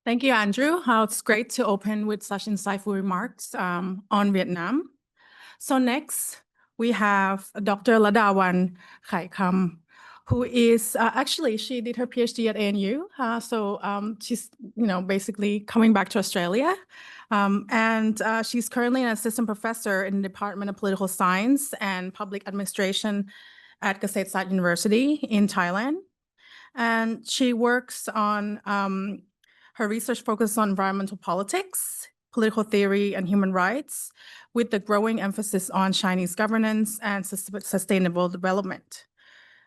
Thank you, Andrew. It's great to open with such insightful remarks on Vietnam. So next, we have Dr. Ladawan Khaikham, who is actually, she did her PhD at ANU. She's, basically coming back to Australia. She's currently an assistant professor in the Department of Political Science and Public Administration at Kasetsart University in Thailand. And she works on her research focuses on environmental politics, political theory, and human rights, with the growing emphasis on Chinese governance and sustainable development.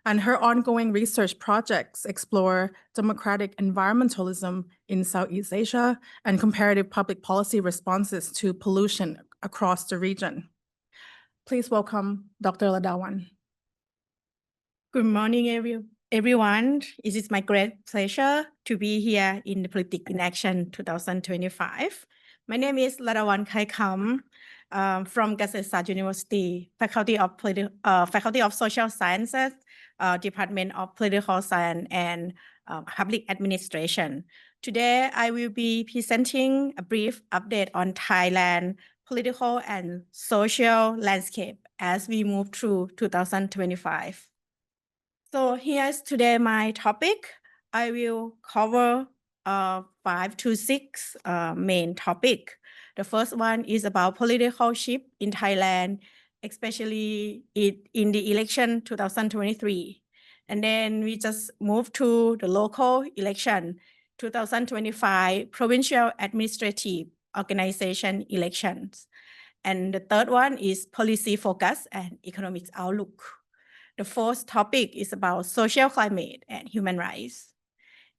And her ongoing research projects explore democratic environmentalism in Southeast Asia and comparative public policy responses to pollution across the region. Please welcome Dr. Ladawan. Good morning, everyone. It is my great pleasure to be here in the Politics in Action 2025. My name is Ladawan Khaikham from Kasetsart University, Faculty of Social Sciences, Department of Political Science and Public Administration. Today, I will be presenting a brief update on Thailand political and social landscape as we move through 2025. So here's today my topic. I will cover 5 to 6 main topics. The first one is about political shift in Thailand, especially in the election 2023. And then we just move to the local election 2025 provincial administrative organization elections. And the third one is policy focus and economic outlook. The fourth topic is about social climate and human rights.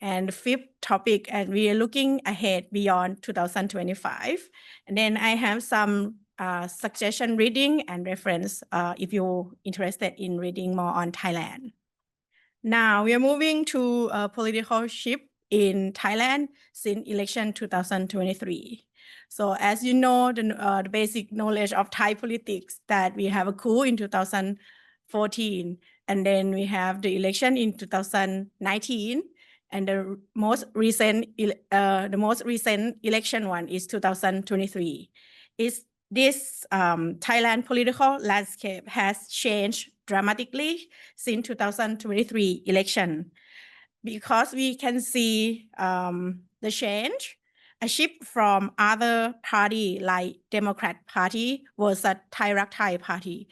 And the fifth topic, and we are looking ahead beyond 2025. And then I have some suggestion reading and reference if you're interested in reading more on Thailand. Now we are moving to a political shift in Thailand since election 2023. So as you know, the basic knowledge of Thai politics that we have a coup in 2014, and then we have the election in 2019, and the most recent election one is 2023. This Thailand political landscape has changed dramatically since 2023 election, because we can see the change, a shift from other party like Democrat Party versus Thai Rak Thai Party.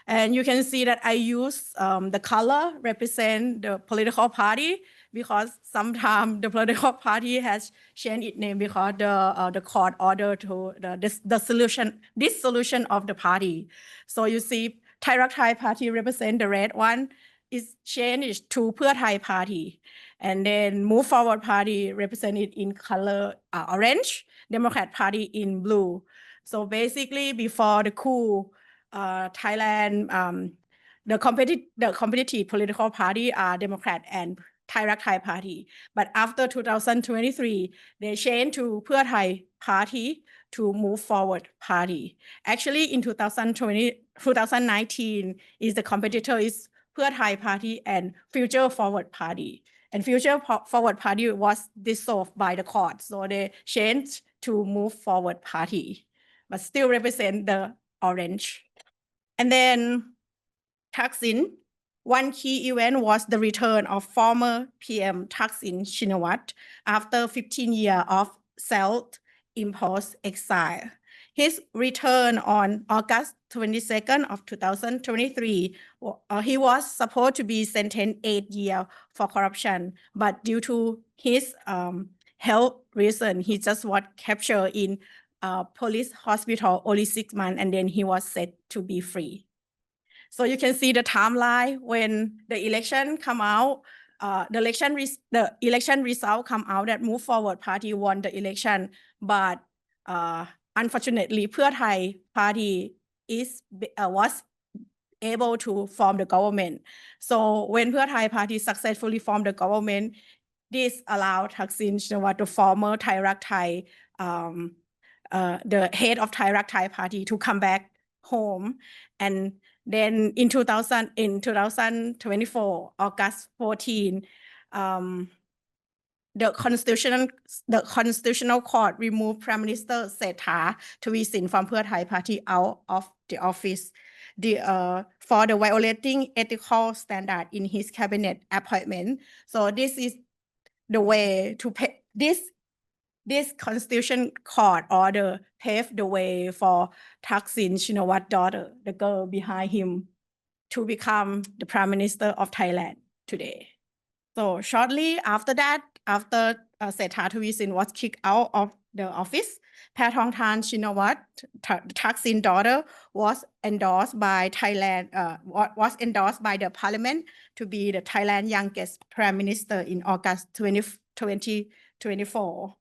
And you can see that I use the color represent the political party, because sometimes the political party has changed its name because the court ordered to dissolution of the party. So you see Thai Rak Thai Party represent the red one, is changed to Pheu Thai Party. And then Move Forward Party represented in color orange, Democrat Party in blue. So basically before the coup, Thailand, the competitive political party are Democrat and Thai Rak Thai Party. But after 2023, they changed to Pheu Thai Party to Move Forward Party. Actually in 2019, the competitor is Pheu Thai Party and Future Forward Party. And Future Forward Party was dissolved by the court. So they changed to Move Forward Party, but still represent the orange. And then Thaksin, one key event was the return of former PM Thaksin Shinawatra after 15 years of self-imposed exile. His return on August 22nd of 2023, he was supposed to be sentenced 8 years for corruption, but due to his health reason, he just was captured in police hospital only 6 months, and then he was set to be free. So you can see the timeline when the election come out, the election result come out that Move Forward Party won the election, but unfortunately, Pheu Thai Party was able to form the government. So when Pheu Thai Party successfully formed the government, this allowed Thaksin Shinawatra, the former Thai Rak Thai, the head of Thai Rak Thai Party, to come back home. And then in 2024, August 14, the constitutional court removed Prime Minister Sethar Thavisin from Pheu Thai party out of the office for the violating ethical standard in his cabinet appointment. So this is the way to pay this constitution court order paved the way for Thaksin Shinawat's daughter, the girl behind him, to become the Prime Minister of Thailand today. So shortly after that, after Sethar Thavisin was kicked out of the office, Pathongthan Shinawat, Thaksin's daughter, was endorsed by Thailand, was endorsed by the parliament to be the Thailand youngest Prime Minister in August 2024.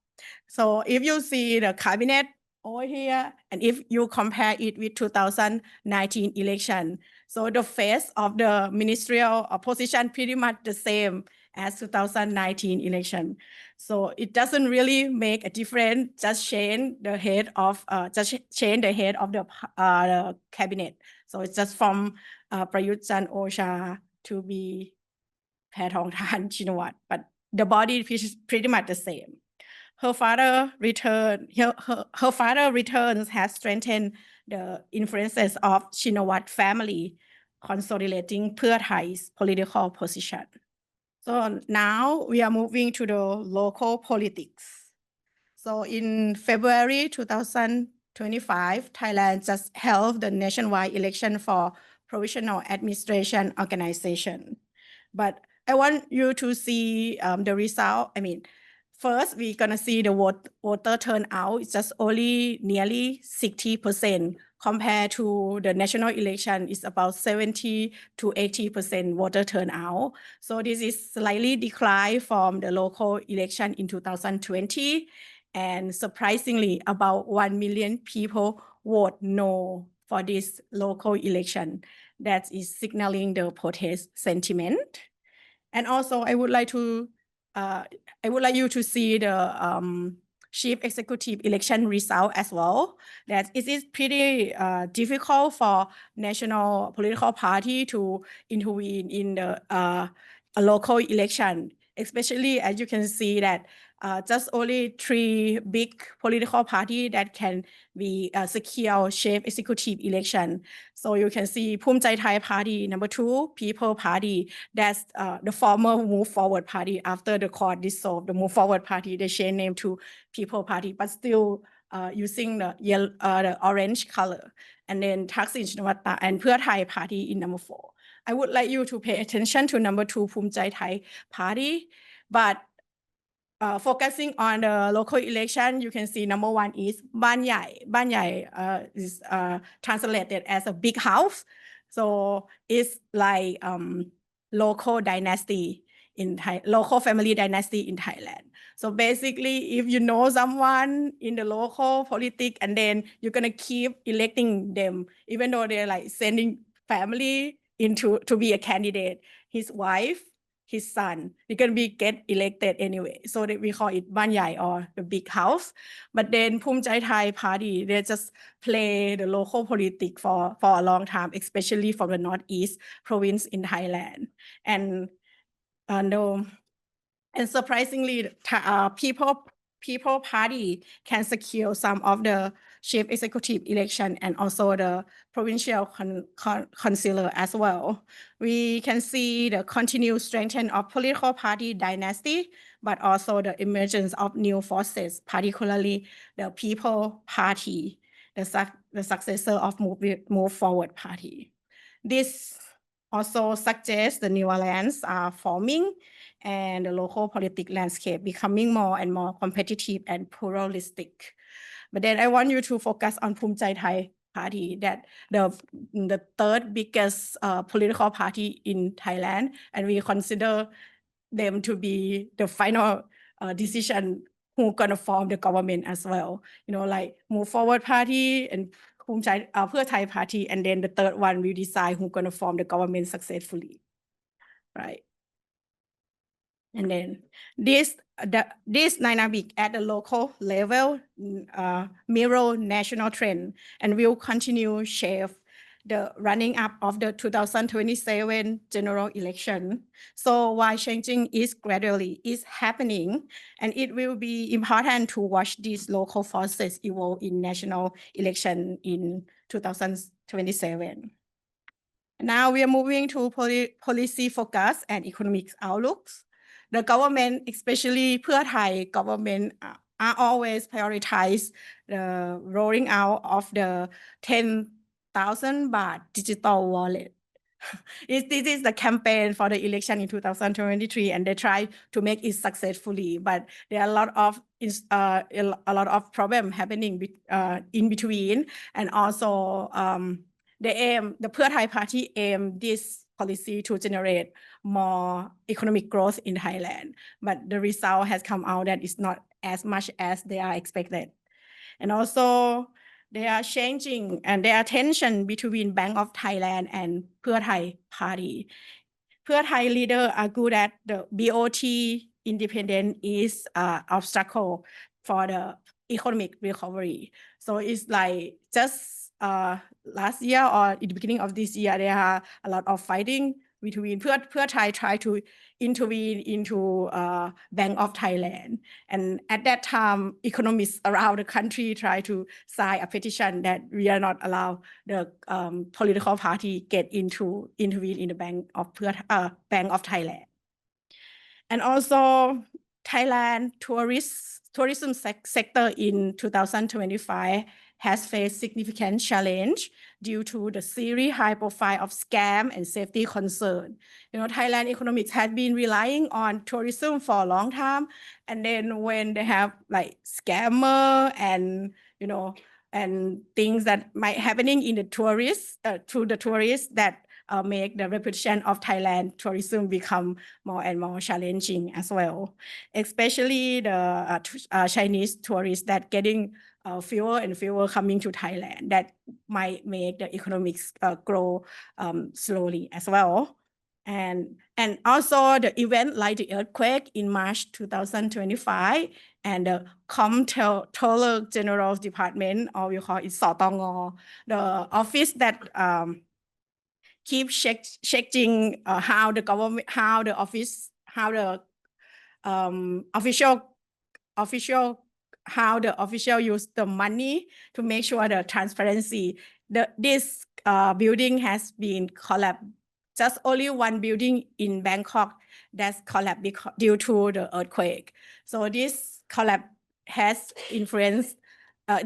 So if you see the cabinet over here, and if you compare it with 2019 election, so the face of the ministerial position pretty much the same as 2019 election. So it doesn't really make a difference, just change the head of the cabinet. So it's just from Prayut Chan-o-cha to be Pathongthan Shinawat, but the body is pretty much the same. Her father returns has strengthened the influences of Shinawat family, consolidating Pheu Thai's political position. So now we are moving to the local politics. So in February 2025, Thailand just held the nationwide election for provisional administration organization. But I want you to see the result. First, we're gonna see the voter turnout. It's just only nearly 60% compared to the national election. It's about 70 to 80% voter turnout. So this is slightly declined from the local election in 2020. And surprisingly, about 1 million people vote no for this local election. That is signaling the protest sentiment. And also, I would like you to see the chief executive election result as well. That it is pretty difficult for national political party to intervene in the a local election, especially as you can see that just only 3 big political parties that can be secure chief executive election. So you can see Phumchai Thai Party, number 2, People Party, that's the former Move Forward Party. After the court dissolved the Move Forward Party, they changed name to People Party, but still using the yellow, the orange color. And then Thaksin Shinawatra and Pheu Thai Party in number 4. I would like you to pay attention to number 2, Phumchai Thai Party, but focusing on the local election, you can see number 1 is Ban Yai. Ban Yai is translated as a big house. So it's like local dynasty in local family dynasty in Thailand. So basically, if you know someone in the local politics and then you're gonna keep electing them, even though they're like sending family to be a candidate, his wife, his son, they're going to get elected anyway. So that we call it Ban Yai or the big house. But then Phumchai Thai Party, they just play the local politics for a long time, especially from the Northeast province in Thailand. And surprisingly, People Party can secure some of the chief executive election and also the provincial councillor as well. We can see the continued strengthening of political party dynasty, but also the emergence of new forces, particularly the People Party, the successor of Move Forward Party. This also suggests the new alliances are forming and the local political landscape becoming more and more competitive and pluralistic. But then I want you to focus on Phumchai Thai Party, that the 3rd biggest political party in Thailand, and we consider them to be the final decision who gonna form the government as well. Like Move Forward Party and Pheu Thai Party, and then the 3rd one will decide who's gonna form the government successfully, right? And then this dynamic at the local level mirror national trend and will continue shape the running up of the 2027 general election. So while changing is gradually is happening, and it will be important to watch these local forces evolve in national election in 2027. Now we are moving to policy focus and economic outlooks. The government, especially Pheu Thai government, are always prioritize the rolling out of the 10,000 baht digital wallet. This is the campaign for the election in 2023, and they try to make it successfully. But there are a lot of problem happening in between, and also the Pheu Thai party aim this policy to generate more economic growth in Thailand, but the result has come out that it's not as much as they are expected. And also they are changing, and there are tension between Bank of Thailand and Pheu Thai party. Pheu Thai leader argue that the BOT independence is obstacle for the economic recovery. So it's like just last year or in the beginning of this year, there are a lot of fighting between Pheu Thai try to intervene into Bank of Thailand. And at that time, economists around the country try to sign a petition that we are not allowed the political party get into intervene in the Bank of Thailand. And also Thailand tourism sector in 2025 has faced significant challenge due to the series high profile of scam and safety concern. Thailand economics has been relying on tourism for a long time. And then when they have like scammer and, and things that might happening in the tourists, to the tourists that make the reputation of Thailand tourism become more and more challenging as well, especially the Chinese tourists that getting fewer and fewer coming to Thailand that might make the economics grow slowly as well. And also the event like the earthquake in March 2025 and the Comptroller General Department, or we call it STNG, the office that keep checking how the government, how the official use the money to make sure the transparency. This building has been collapsed. Just only one building in Bangkok that's collapsed due to the earthquake. So this collapse has influenced,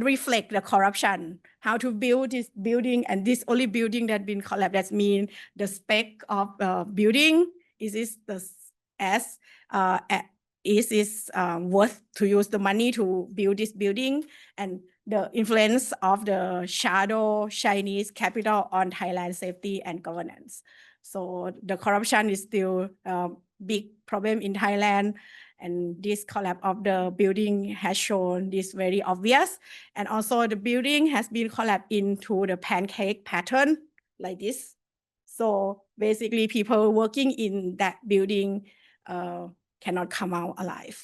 reflect the corruption, how to build this building, and this only building that been collapsed. That means the spec of building is worth to use the money to build this building, and the influence of the shadow Chinese capital on Thailand safety and governance. So the corruption is still a big problem in Thailand, and this collapse of the building has shown this very obvious. And also the building has been collapsed into the pancake pattern like this. So basically people working in that building cannot come out alive.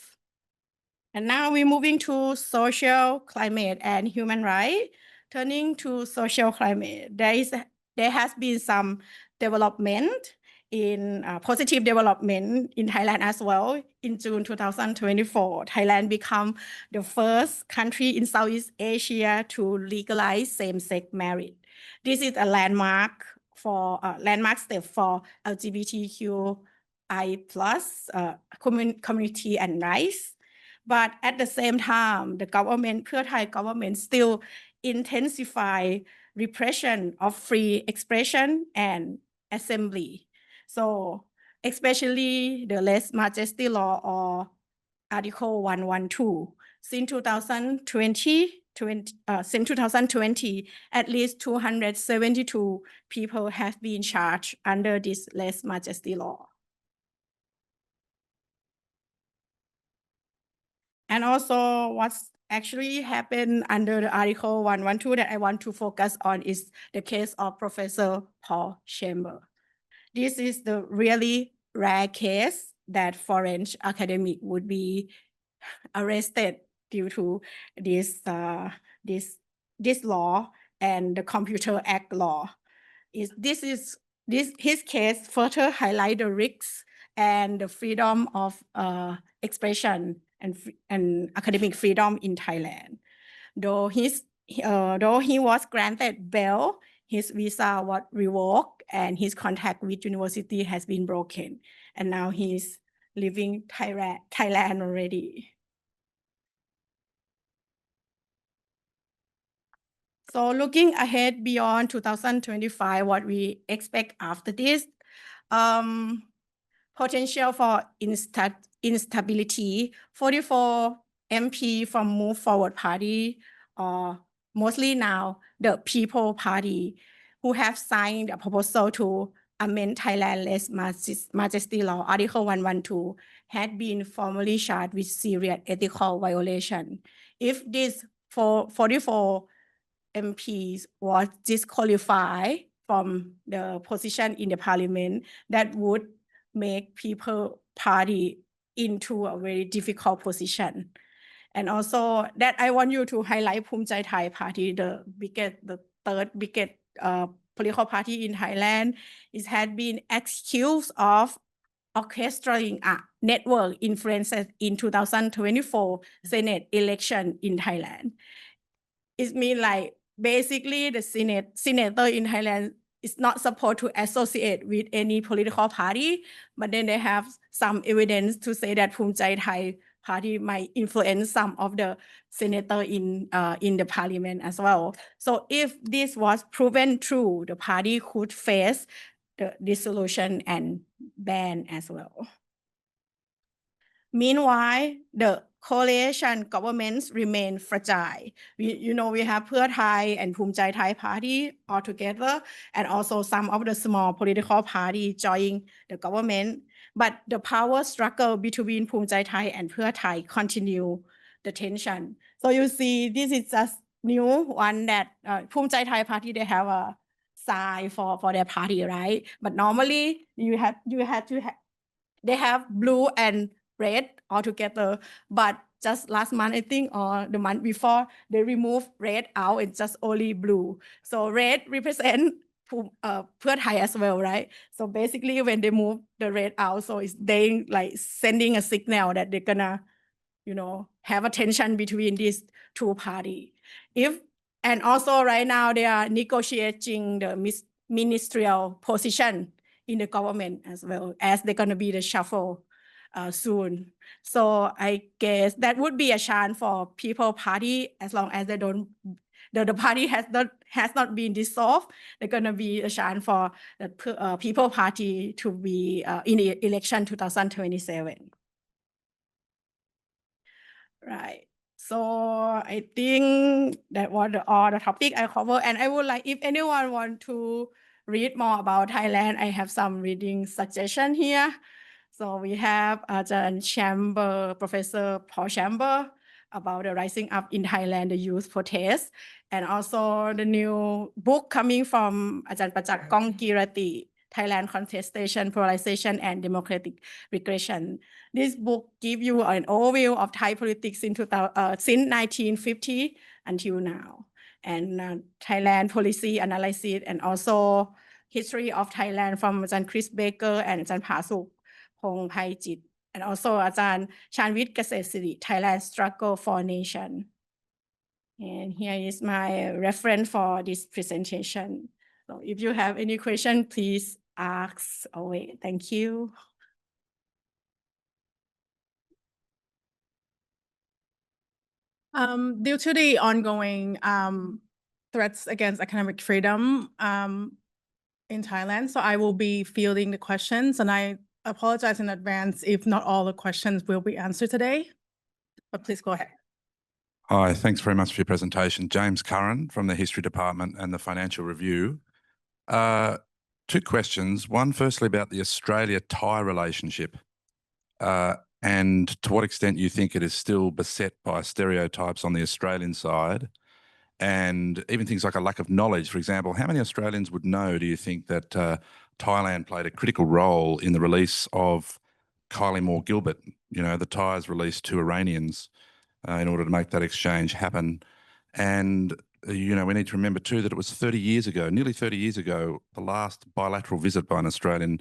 And now we're moving to social, climate, and human rights. Turning to social climate, there has been some development in positive development in Thailand as well. In June 2024, Thailand became the first country in Southeast Asia to legalize same-sex marriage. This is a landmark step for LGBTQI+ community and rights. But at the same time, the government, Pheu Thai government, still intensify repression of free expression and assembly. So especially the lese majesty law or Article 112. Since 2020, at least 272 people have been charged under this lese majesty law. And also what's actually happened under the Article 112 that I want to focus on is the case of Professor Paul Chamber. This is the really rare case that foreign academic would be arrested due to this law and the Computer Act law. his case further highlight the risks and the freedom of expression and academic freedom in Thailand. Though he was granted bail, his visa was revoked and his contact with university has been broken. And now he's leaving Thailand already. So looking ahead beyond 2025, what we expect after this, potential for instability, 44 MP from Move Forward Party, or mostly now the People Party, who have signed a proposal to amend Thailand Less Majesty Law, Article 112, had been formally charged with serious ethical violation. If this 44 MPs was disqualified from the position in the parliament, that would make People Party into a very difficult position. And also that I want you to highlight Phum Chai Thai Party, the third biggest political party in Thailand. It had been accused of orchestrating a network influences in 2024 Senate election in Thailand. It means like basically the senator in Thailand is not supposed to associate with any political party, but then they have some evidence to say that Phum Chai Thai Party might influence some of the senator in the parliament as well. So if this was proven true, the party could face the dissolution and ban as well. Meanwhile, the coalition governments remain fragile. We have Pheu Thai and Phum Chai Thai Party all together, and also some of the small political parties joining the government. But the power struggle between Phum Chai Thai and Pheu Thai continue the tension. So you see, this is just new one that Phum Chai Thai Party, they have a sign for their party, right? But normally they have blue and red altogether, but just last month, I think, or the month before, they removed red out and just only blue. So red represent Pheu Thai as well, right? So basically when they move the red out, so it's they like sending a signal that they're gonna, have a tension between these two parties. And also right now they are negotiating the ministerial position in the government as well, as they're gonna be the shuffle soon. So I guess that would be a chance for People Party, as long as they don't, the party has not been dissolved. They're gonna be a chance for the People Party to be in the election 2027. Right. So I think that was all the topic I covered, and I would like, if anyone want to read more about Thailand, I have some reading suggestion here. So we have Professor Paul Chamber, about the rising up in Thailand, the youth protest, and also the new book coming from Ajahn Pachak Kongkirati, Thailand Contestation, Polarization, and Democratic Regression. This book gives you an overview of Thai politics since 1950 until now, and Thailand policy analysis, and also history of Thailand from Ajahn Chris Baker and Ajahn Phasuk Pong Phaichit, and also Ajahn Chanvit Kasetsart, Thailand Struggle for Nation. And here is my reference for this presentation. So if you have any question, please ask away. Thank you. Due to the ongoing threats against academic freedom in Thailand, so I will be fielding the questions, and I apologize in advance if not all the questions will be answered today, but please go ahead. Hi, thanks very much for your presentation. James Curran from the History Department and the Financial Review. Two questions. One, firstly, about the Australia-Thai relationship and to what extent you think it is still beset by stereotypes on the Australian side, and even things like a lack of knowledge. For example, how many Australians would know, do you think, that Thailand played a critical role in the release of Kylie Moore-Gilbert? The Thais released 2 Iranians in order to make that exchange happen. And we need to remember too that it was 30 years ago, nearly 30 years ago, the last bilateral visit by an Australian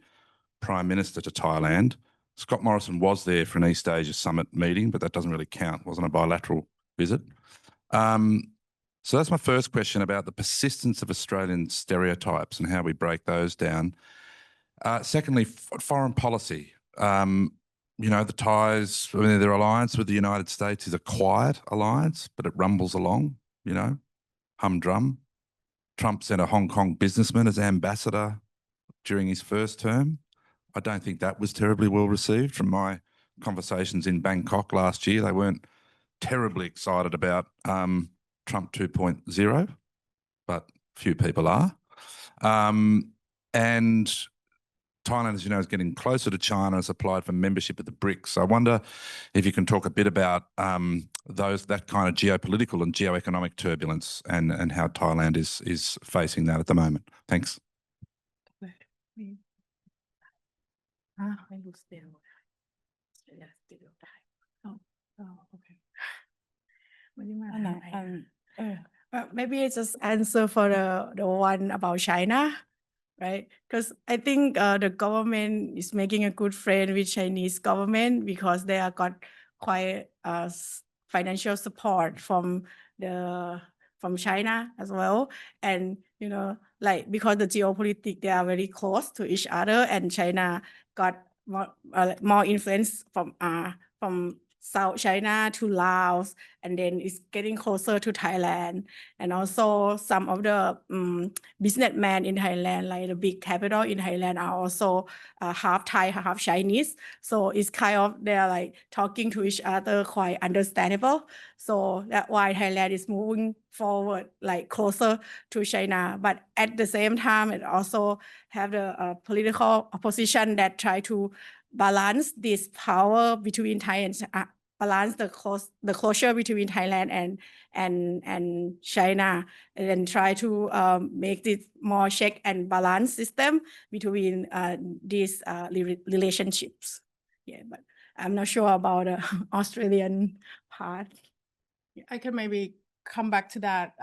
Prime Minister to Thailand. Scott Morrison was there for an East Asia Summit meeting, but that doesn't really count. It wasn't a bilateral visit. So that's my first question about the persistence of Australian stereotypes and how we break those down. Secondly, foreign policy. The Thais, their alliance with the United States is a quiet alliance, but it rumbles along, humdrum. Trump sent a Hong Kong businessman as ambassador during his first term. I don't think that was terribly well received from my conversations in Bangkok last year. They weren't terribly excited about Trump 2.0, but few people are. And Thailand, as you know, is getting closer to China, has applied for membership of the BRICS. I wonder if you can talk a bit about that kind of geopolitical and geoeconomic turbulence and how Thailand is facing that at the moment. Thanks. Maybe I just answer for the one about China, right? Because I think the government is making a good friend with Chinese government because they have got quite financial support from China as well. And, because the geopolitics, they are very close to each other, and China got more influence from South China to Laos, and then it's getting closer to Thailand. And also some of the businessmen in Thailand, like the big capital in Thailand, are also half Thai, half Chinese. So it's kind of, they're like talking to each other quite understandable. So that's why Thailand is moving forward, like closer to China. But at the same time, it also have the political opposition that try to balance this power between Thai and balance the closure between Thailand and China, and then try to make this more check and balance system between these relationships. Yeah, but I'm not sure about the Australian part. I could maybe come back to that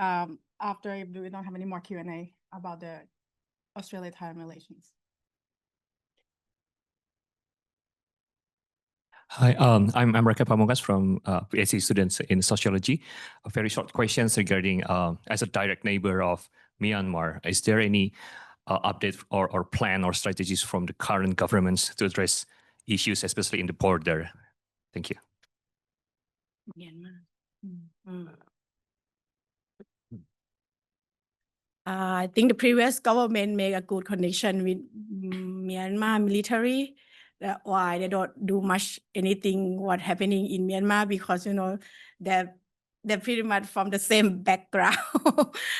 after, if we don't have any more Q&A about the Australia-Thailand relations. Hi, I'm Raka Pamogas from PhD students in sociology. A very short questions regarding as a direct neighbor of Myanmar, is there any update or plan or strategies from the current governments to address issues, especially in the border? Thank you. Myanmar. I think the previous government made a good connection with Myanmar military. That's why they don't do much anything what happening in Myanmar, because they're pretty much from the same background.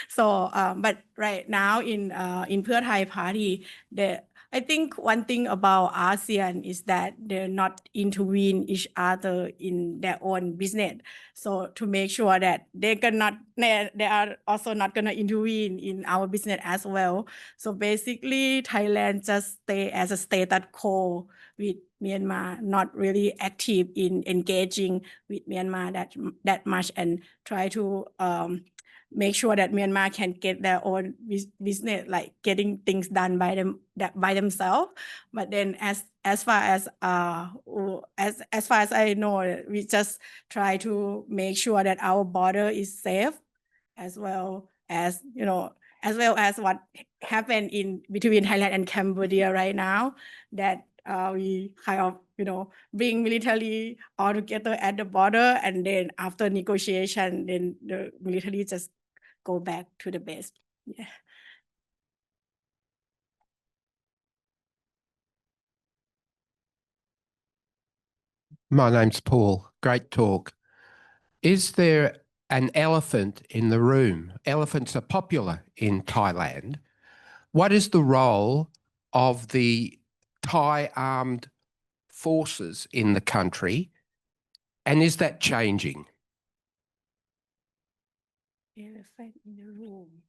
So but right now in Pheu Thai party, I think one thing about ASEAN is that they're not intervene each other in their own business. So to make sure that they are also not gonna intervene in our business as well. So basically, Thailand just stay as a status quo with Myanmar, not really active in engaging with Myanmar that much, and try to make sure that Myanmar can get their own business, like getting things done by themselves. But then as far as I know, we just try to make sure that our border is safe, as well as what happened between Thailand and Cambodia right now, that we kind of bring military all together at the border, and then after negotiation, then the military just go back to the base. Yeah. My name's Paul. Great talk. Is there an elephant in the room? Elephants are popular in Thailand. What is the role of the Thai armed forces in the country, and is that changing? Elephant in the room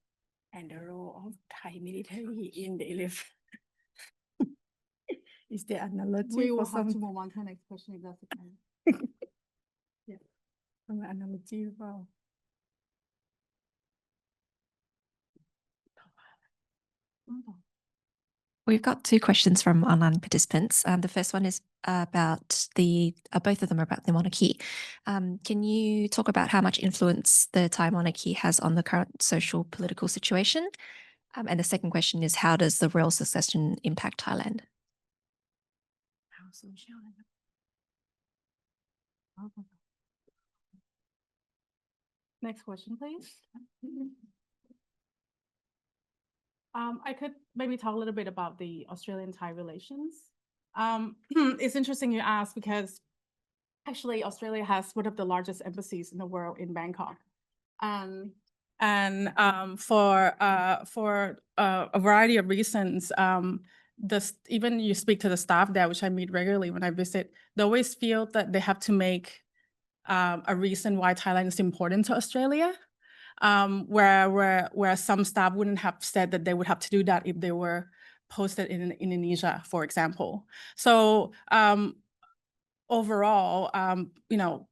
and the role of Thai military in the elephant. Is there analogy? We will have to move on to the next question if that's okay. Yeah, analogy. Wow. We've got two questions from online participants. The first one is about both of them are about the monarchy. Can you talk about how much influence the Thai monarchy has on the current social political situation? And the second question is, how does the royal succession impact Thailand? Next question, please. I could maybe talk a little bit about the Australian-Thai relations. It's interesting you ask because actually Australia has one of the largest embassies in the world in Bangkok. For a variety of reasons, even you speak to the staff there, which I meet regularly when I visit, they always feel that they have to make a reason why Thailand is important to Australia. Where some staff wouldn't have said that they would have to do that if they were posted in Indonesia, for example. So overall,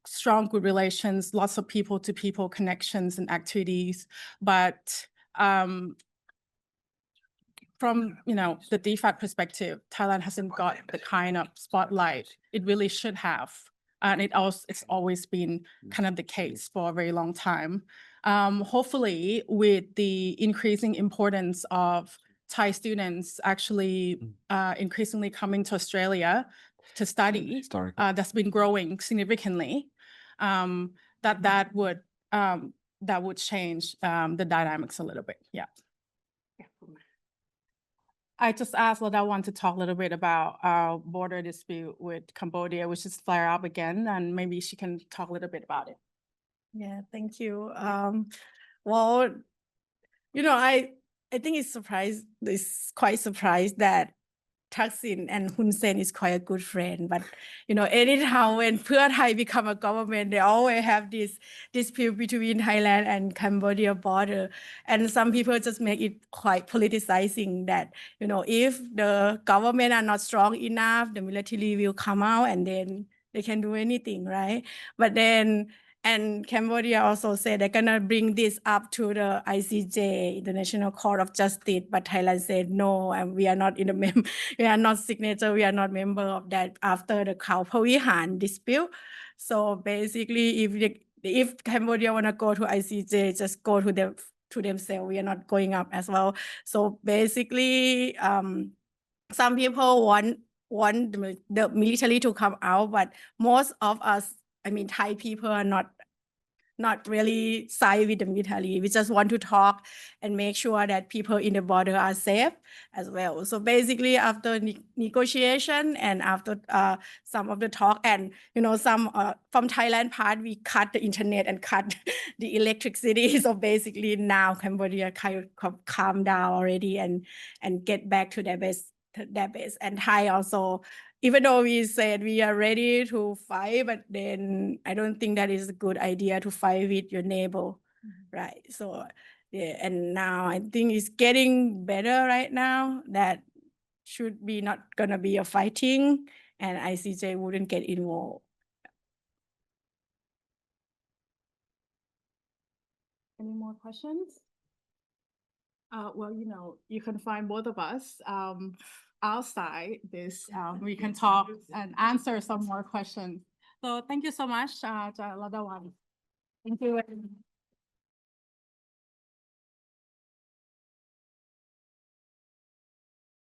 strong good relations, lots of people-to-people connections and activities, but from the DFAT perspective, Thailand hasn't got the kind of spotlight it really should have, and it's always been kind of the case for a very long time. Hopefully, with the increasing importance of Thai students actually increasingly coming to Australia to study, that's been growing significantly, that would change the dynamics a little bit. Yeah. I just asked Ladawan to talk a little bit about our border dispute with Cambodia, which is flare up again, and maybe she can talk a little bit about it. Yeah, thank you. Well, I think it's quite surprised that Thaksin and Hun Sen is quite a good friend. But, anytime when Pheu Thai become a government, they always have this dispute between Thailand and Cambodia border. And some people just make it quite politicizing that, if the government are not strong enough, the military will come out and then they can do anything, right? But then, and Cambodia also said they're gonna bring this up to the ICJ, International Court of Justice, but Thailand said no, and we are not in the we are not signature, we are not member of that after the Khao Phavihan dispute. So basically, if Cambodia wanna go to ICJ, just go to themselves. We are not going up as well. So basically, some people want the military to come out, but most of us, Thai people are not really side with the military. We just want to talk and make sure that people in the border are safe as well. So basically, after negotiation and after some of the talk, and some from Thailand part, we cut the internet and cut the electricity. So basically, now Cambodia kind of calm down already and get back to their base. And Thai also, even though we said we are ready to fight, but then I don't think that is a good idea to fight with your neighbor, right? So, yeah, and now I think it's getting better right now. That should be not gonna be a fighting, and ICJ wouldn't get involved. Any more questions? Well, you can find both of us outside this. We can talk and answer some more questions. So thank you so much, Ladawan. Thank you.